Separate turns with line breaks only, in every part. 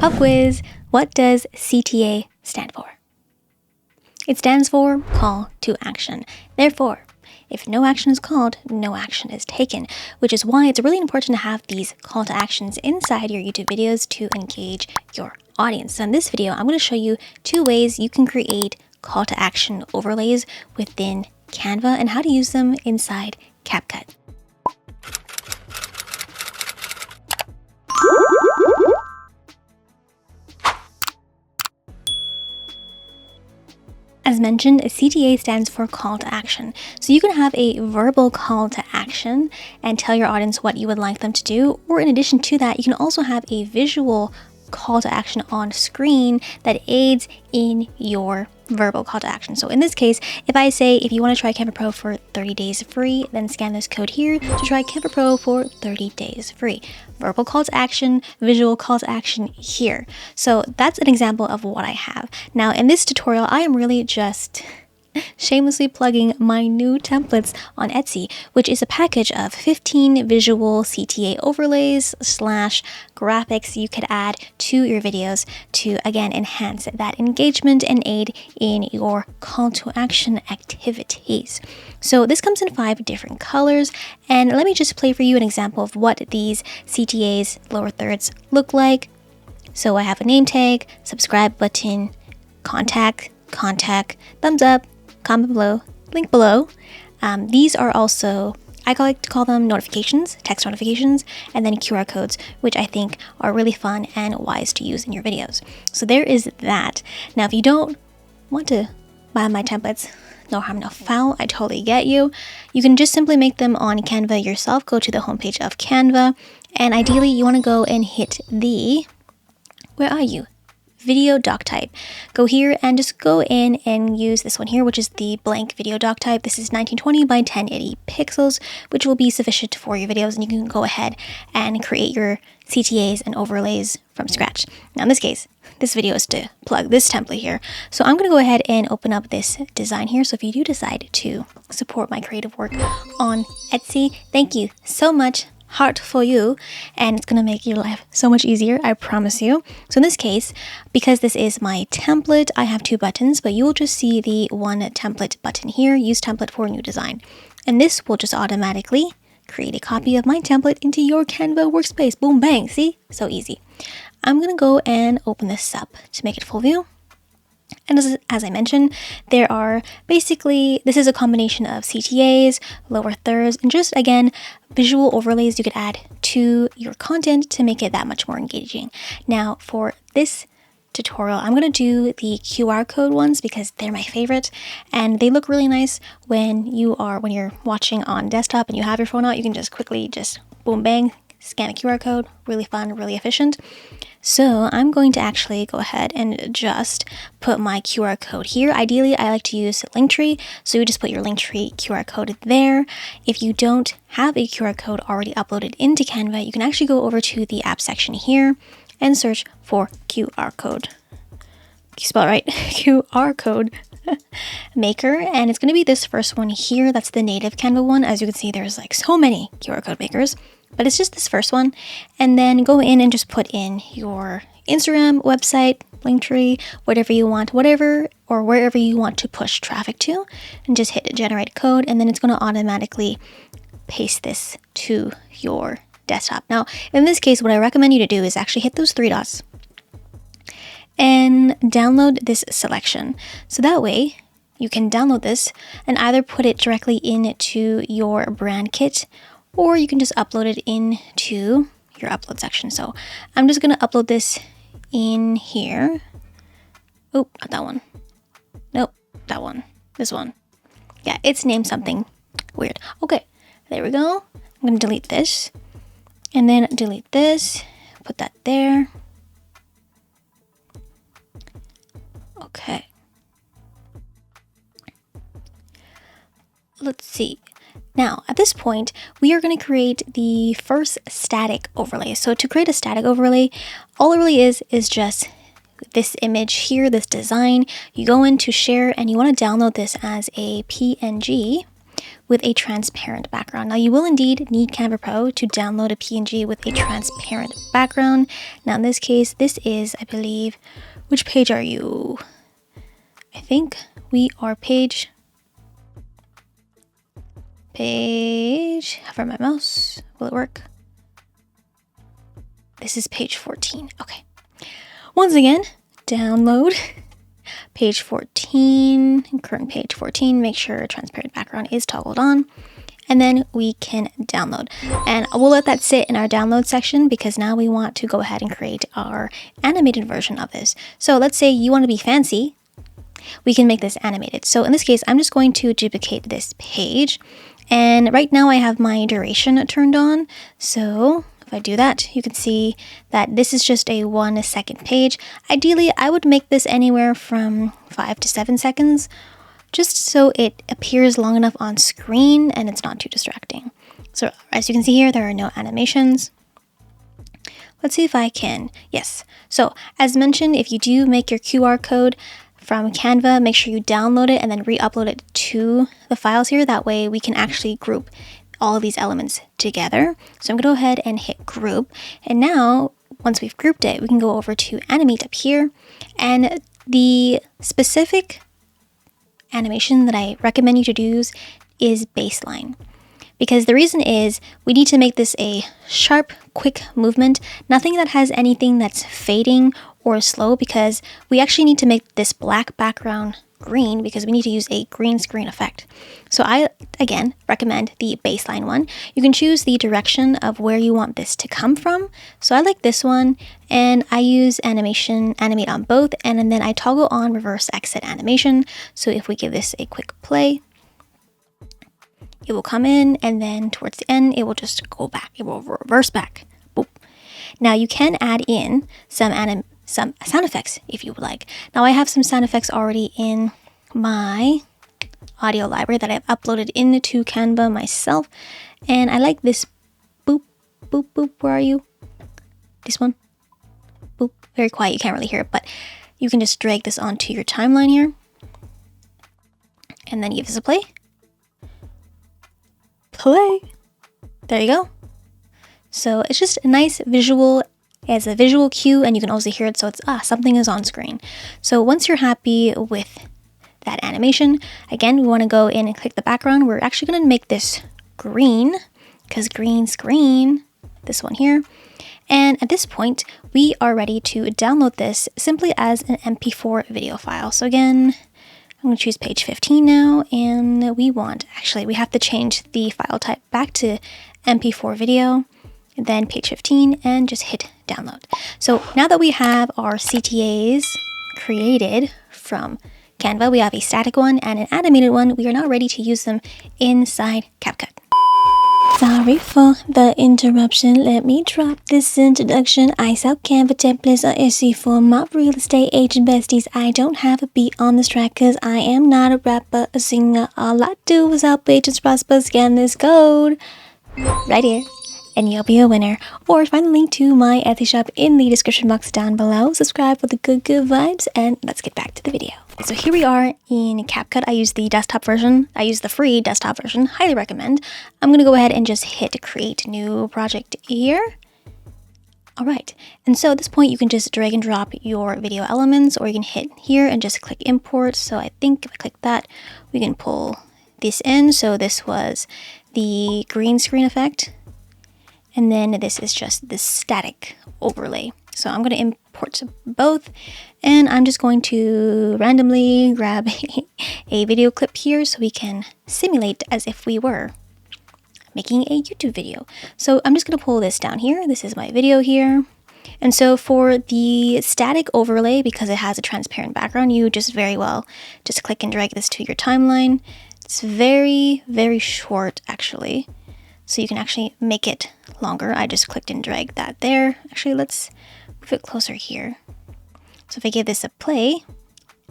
Pop quiz. What does CTA stand for? It stands for call to action. Therefore, if no action is called, no action is taken, which is why it's really important to have these call to actions inside your YouTube videos to engage your audience. So in this video, I'm going to show you 2 ways you can create call to action overlays within Canva and how to use them inside CapCut. As mentioned, a CTA stands for call to action. So you can have a verbal call to action and tell your audience what you would like them to do. Or in addition to that, you can also have a visual call to action on screen that aids in your verbal call to action. So in this case, if I say, if you want to try Canva Pro for 30 days free, then scan this code here to try Canva Pro for 30 days free. Verbal call to action, visual call to action here. So that's an example of what I have. Now in this tutorial, I am really just shamelessly plugging my new templates on Etsy, which is a package of 15 visual CTA overlays / graphics you could add to your videos to, again, enhance that engagement and aid in your call to action activities. So this comes in 5 different colors, and let me just play for you an example of what these CTAs, lower thirds, look like. So I have a name tag, subscribe button, contact, thumbs up, comment below, link below. These are also, I like to call them notifications, text notifications, and then QR codes, which I think are really fun and wise to use in your videos. So there is that. Now, if you don't want to buy my templates, no harm, no foul, I totally get you. You can just simply make them on Canva yourself. Go to the homepage of Canva, and ideally you want to go and hit the, where are you? Video doc type. Go here and just go in and use this one here, which is the blank video doc type. This is 1920 by 1080 pixels, which will be sufficient for your videos, and you can go ahead and create your CTAs and overlays from scratch. Now in this case, this video is to plug this template here. So I'm going to go ahead and open up this design here. So if you do decide to support my creative work on Etsy, thank you so much. Heart for you, and it's gonna make your life so much easier, I promise you. So in this case, because this is my template, I have 2 buttons, but you will just see the one template button here, use template for new design. And this will just automatically create a copy of my template into your Canva workspace. Boom, bang, see? So easy. I'm gonna go and open this up to make it full view. And as I mentioned, there are basically, this is a combination of CTAs, lower thirds, and just, again, visual overlays you could add to your content to make it that much more engaging. Now, for this tutorial, I'm going to do the QR code ones because they're my favorite, and they look really nice when you're watching on desktop and you have your phone out. You can just quickly boom, bang, scan a QR code. Really fun, really efficient. So I'm going to actually go ahead and just put my QR code here. Ideally, I like to use Linktree, so you just put your Linktree QR code there. If you don't have a QR code already uploaded into Canva, you can actually go over to the app section here and search for QR code. You spell it right? QR code maker, and it's going to be this first one here. That's the native Canva one. As you can see, there's like so many QR code makers, but it's just this first one. And then go in and just put in your Instagram, website, Linktree, whatever you want, wherever you want to push traffic to, and just hit generate code, and then it's going to automatically paste this to your desktop. Now, in this case, what I recommend you to do is actually hit those 3 dots and download this selection. So that way you can download this and either put it directly into your brand kit, or you can just upload it into your upload section. So I'm just going to upload this in here. Oh, not that one. Nope, that one. This one. Yeah, it's named something weird. Okay, there we go. I'm going to delete this and then delete this. Put that there. Okay. Let's see. Now, at this point, we are going to create the first static overlay. So to create a static overlay, all it really is just this image here, this design. You go into share and you want to download this as a PNG, with a transparent background. Now you will indeed need Canva Pro to download a PNG with a transparent background. Now in this case, this is, I believe, which page are you? I think we are page, hover my mouse, will it work? This is page 14, okay. Once again, download page 14, current page 14, make sure transparent background is toggled on, and then we can download. And we'll let that sit in our download section because now we want to go ahead and create our animated version of this. So let's say you want to be fancy, we can make this animated. So in this case, I'm just going to duplicate this page, and right now I have my duration turned on. So if I do that, you can see that this is just a 1 second page. Ideally, I would make this anywhere from 5 to 7 seconds, just so it appears long enough on screen and it's not too distracting. So as you can see here, there are no animations. Let's see if I can, yes. So as mentioned, if you do make your QR code from Canva, make sure you download it and then re-upload it to the files here. That way we can actually group all of these elements together. So I'm gonna go ahead and hit group. And now, once we've grouped it, we can go over to animate up here. And the specific animation that I recommend you to use is baseline. Because the reason is we need to make this a sharp, quick movement, nothing that has anything that's fading or slow, because we actually need to make this black background green because we need to use a green screen effect. So I, again, recommend the baseline one. You can choose the direction of where you want this to come from. So I like this one, and I use animate on both, and then I toggle on reverse exit animation. So if we give this a quick play, it will come in, and then towards the end, it will just go back. It will reverse back. Boop. Now you can add in some sound effects if you would like. Now I have some sound effects already in my audio library that I've uploaded into Canva myself, and I like this boop, boop, boop. Where are you? This one? Boop. Very quiet, you can't really hear it, but you can just drag this onto your timeline here, and then give this a play. Play. There you go. So it's just a nice visual as a visual cue, and you can also hear it, so it's something is on screen. So once you're happy with that animation, again, we want to go in and click the background. We're actually going to make this green because green screen, this one here. And at this point, we are ready to download this simply as an MP4 video file. So again, I'm going to choose page 15 now, and we have to change the file type back to MP4 video, and then page 15, and just hit download. So now that we have our CTAs created from Canva, we have a static one and an animated one. We are now ready to use them inside CapCut. Sorry for the interruption. Let me drop this introduction. I sell Canva templates on Etsy for my real estate agent besties. I don't have a beat on this track because I am not a rapper, a singer. All I do is help agents prosper. Scan this code right here, and you'll be a winner. Or find the link to my Etsy shop in the description box down below. Subscribe for the good vibes, and let's get back to the video. So here we are in CapCut. I use the desktop version. I use the free desktop version. Highly recommend. I'm going to go ahead and just hit create new project here. All right. And so at this point, you can just drag and drop your video elements, or you can hit here and just click import. So I think if I click that, we can pull this in. So this was the green screen effect. And then this is just the static overlay. So I'm going to import both, and I'm just going to randomly grab a video clip here so we can simulate as if we were making a YouTube video. So I'm just going to pull this down here. This is my video here. And so for the static overlay, because it has a transparent background, you just just click and drag this to your timeline. It's very, very short actually. So you can actually make it longer. I just clicked and dragged that there. Actually, let's move it closer here. So if I give this a play,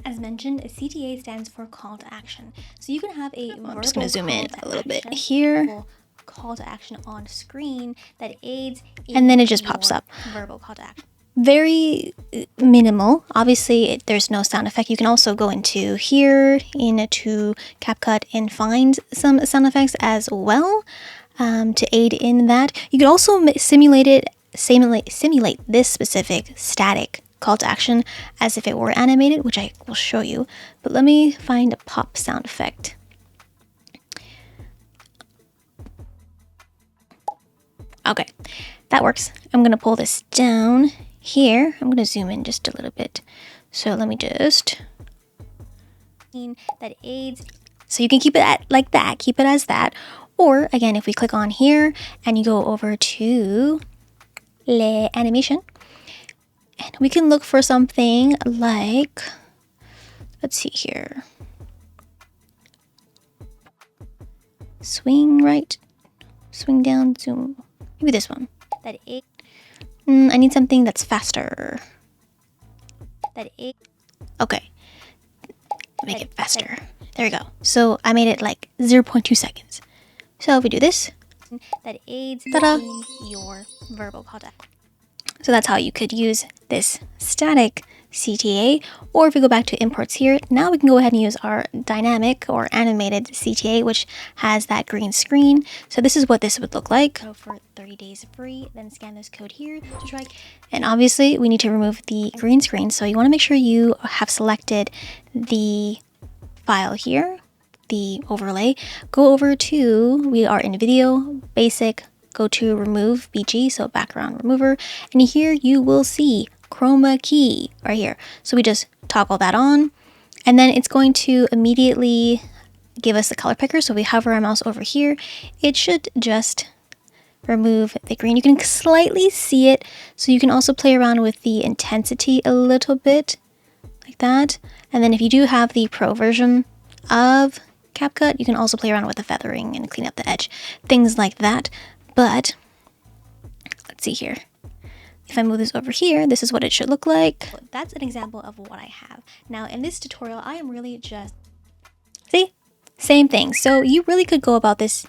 as mentioned, a CTA stands for call to action. So you can have a
I'm just going to zoom in a little bit here.
Call to action on screen that aids in
and then it just pops up.
Verbal call to action. very minimal. Obviously, there's no sound effect. You can also go into here, into CapCut, and find some sound effects as well to aid in that. You could also simulate this specific static call to action as if it were animated, which I will show you. But let me find a pop sound effect. Okay, that works. I'm gonna pull this down here. I'm gonna zoom in just a little bit. So let me just that aids. So you can keep it at like that, keep it as that. Or again, if we click on here and you go over to le animation, and we can look for something like, let's see here, swing right, swing down, zoom. Maybe this one. I need something that's faster. Okay. Make it faster. There we go. So I made it like 0.2 seconds. So if we do this, that aids in your verbal call to action. So that's how you could use this static CTA. Or if we go back to imports here, now we can go ahead and use our dynamic or animated CTA, which has that green screen. So this is what this would look like. So for 30 days free, then scan this code here to try. And obviously we need to remove the green screen. So you want to make sure you have selected the file here, the overlay. Go over to, we are in video, basic, go to remove BG, so background remover, and here you will see chroma key right here. So we just toggle that on, and then it's going to immediately give us the color picker. So we hover our mouse over here, it should just remove the green. You can slightly see it, so you can also play around with the intensity a little bit like that. And then if you do have the pro version of CapCut, you can also play around with the feathering and clean up the edge, things like that. But let's see here. If I move this over here, this is what it should look like. That's an example of what I have. Now in this tutorial, I am really just, see, same thing. So you really could go about this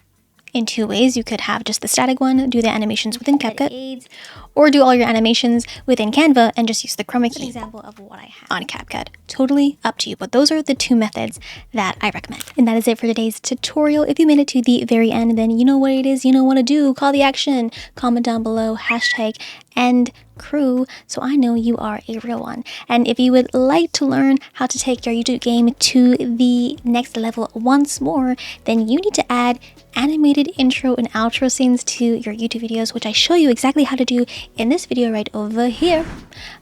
in two ways. You could have just the static one, do the animations within CapCut, or do all your animations within Canva and just use the chroma key example of what I have on CapCut. Totally up to you, but those are the two methods that I recommend. And that is it for today's tutorial. If you made it to the very end, then you know what it is, you know what to do. Call the action, comment down below, hashtag and crew, so I know you are a real one. And if you would like to learn how to take your YouTube game to the next level once more, then you need to add animated intro and outro scenes to your YouTube videos, which I show you exactly how to do in this video right over here.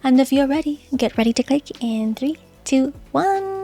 And if you're ready, get ready to click in 3, 2, 1.